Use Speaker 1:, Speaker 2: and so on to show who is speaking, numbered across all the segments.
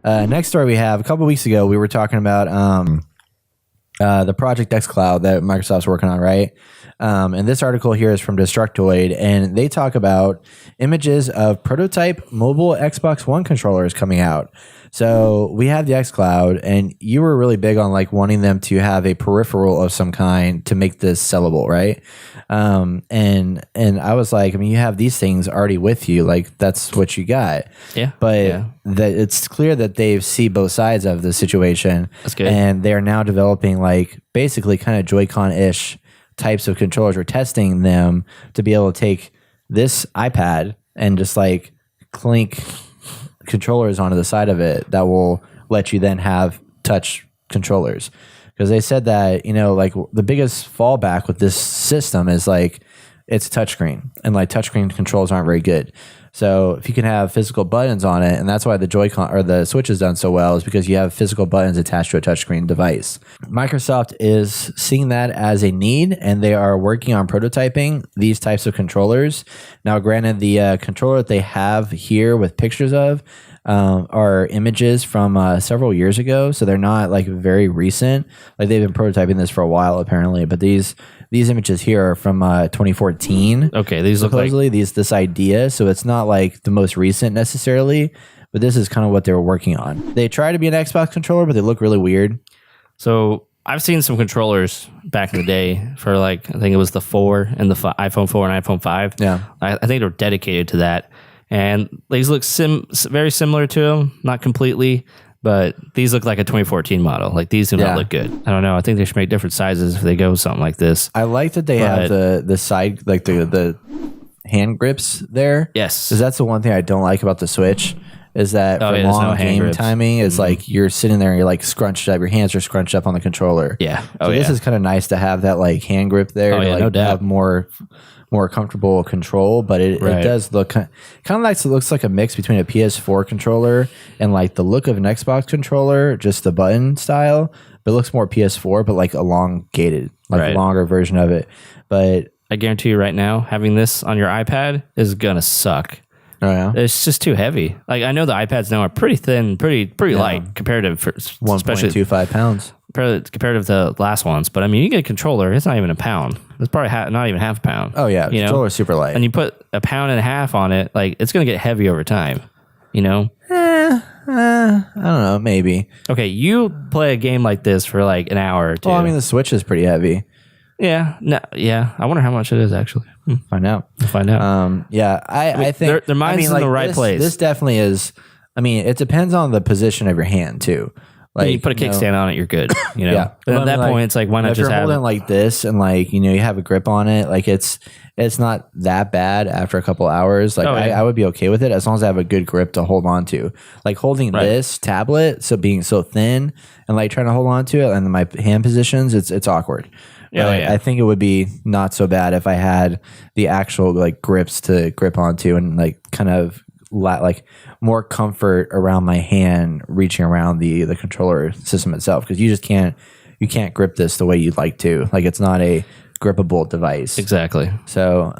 Speaker 1: Next story we have, a couple weeks ago, we were talking about the Project X Cloud that Microsoft's working on, right? And this article here is from Destructoid, and they talk about images of prototype mobile Xbox One controllers coming out. So we have the X Cloud, and you were really big on like wanting them to have a peripheral of some kind to make this sellable, right? And I was like, I mean, you have these things already with you, like that's what you got.
Speaker 2: Yeah.
Speaker 1: But it's clear that they see both sides of the situation.
Speaker 2: That's good.
Speaker 1: And they're now developing like basically kind of Joy-Con-ish types of controllers. We're testing them to be able to take this iPad and just like clink controllers onto the side of it that will let you then have touch controllers. Because they said that, you know, like the biggest fallback with this system is like it's touchscreen, and like touchscreen controls aren't very good. So if you can have physical buttons on it, and that's why the Joy-Con or the Switch is done so well, is because you have physical buttons attached to a touchscreen device. Microsoft is seeing that as a need, and they are working on prototyping these types of controllers. Now, granted, the controller that they have here with pictures of are images from several years ago, so they're not like very recent. Like they've been prototyping this for a while apparently, but these images here are from 2014.
Speaker 2: Okay, these
Speaker 1: supposedly
Speaker 2: look like
Speaker 1: this idea, so it's not like the most recent necessarily, but this is kind of what they were working on. They try to be an Xbox controller, but they look really weird.
Speaker 2: So I've seen some controllers back in the day for like, I think it was the 4 and the iPhone 4 and iPhone 5.
Speaker 1: Yeah,
Speaker 2: I think they're dedicated to that. And these look very similar to them, not completely, but these look like a 2014 model. Like these do not look good. I don't know. I think they should make different sizes if they go something like this.
Speaker 1: I like that they have the side, like the hand grips there.
Speaker 2: Yes,
Speaker 1: because that's the one thing I don't like about the Switch. Is that for long game timing, it's like you're sitting there and you're like scrunched up, your hands are scrunched up on the controller.
Speaker 2: Yeah.
Speaker 1: So this is kind of nice to have that like hand grip there to like
Speaker 2: no doubt.
Speaker 1: have more comfortable control, but it does look kind of like, it looks like a mix between a PS4 controller and like the look of an Xbox controller, just the button style, but it looks more PS4, but like elongated, like a longer version of it. But
Speaker 2: I guarantee you right now, having this on your iPad is gonna suck.
Speaker 1: Oh yeah,
Speaker 2: it's just too heavy. Like I know the iPads now are pretty thin, pretty light compared to
Speaker 1: 1.25 pounds.
Speaker 2: Compared to the last ones, but I mean, you get a controller, it's not even a pound. It's probably not even half a pound.
Speaker 1: Oh yeah, the controller's super light.
Speaker 2: And you put a pound and a half on it, like it's gonna get heavy over time. You know?
Speaker 1: I don't know, maybe.
Speaker 2: Okay, you play a game like this for like an hour or two.
Speaker 1: Well, I mean, the Switch is pretty heavy.
Speaker 2: Yeah, I wonder how much it is actually.
Speaker 1: Find out.
Speaker 2: We'll find out.
Speaker 1: Yeah, I think
Speaker 2: their mind's in the right place.
Speaker 1: This definitely is. I mean, it depends on the position of your hand too. Like
Speaker 2: you put a kickstand on it, you're good. You know.
Speaker 1: Yeah.
Speaker 2: But at that point, it's like, why not
Speaker 1: if
Speaker 2: just
Speaker 1: you're
Speaker 2: have
Speaker 1: holding like this and like you have a grip on it, like it's not that bad after a couple hours. Like I would be okay with it as long as I have a good grip to hold on to. Like holding this tablet, so being so thin and like trying to hold on to it, and my hand positions, it's awkward. Yeah, I think it would be not so bad if I had the actual like grips to grip onto and like kind of like more comfort around my hand reaching around the controller system itself, because you can't grip this the way you'd like to. Like it's not a grippable device.
Speaker 2: Exactly.
Speaker 1: So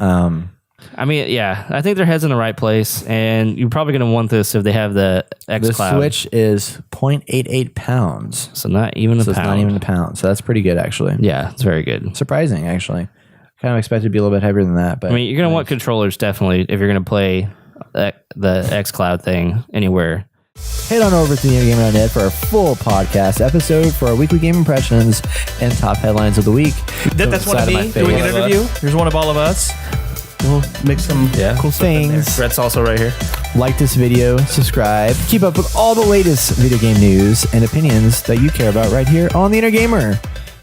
Speaker 2: I mean, yeah, I think their head's in the right place, and you're probably going to want this if they have the X Cloud.
Speaker 1: The Switch is 0.88 pounds.
Speaker 2: So not even a pound.
Speaker 1: It's not even a pound. So that's pretty good, actually.
Speaker 2: Yeah, it's very good.
Speaker 1: Surprising, actually. Kind of expected to be a little bit heavier than that. But
Speaker 2: I mean, you're going to want controllers, definitely, if you're going to play the X Cloud thing anywhere.
Speaker 1: Head on over to thegamer.net for a full podcast episode for our weekly game impressions and top headlines of the week.
Speaker 3: That's one of me doing an interview. Here's one of all of us. We'll make some cool
Speaker 1: things.
Speaker 2: Brett's also right here.
Speaker 1: Like this video, subscribe, keep up with all the latest video game news and opinions that you care about right here on The Inner Gamer.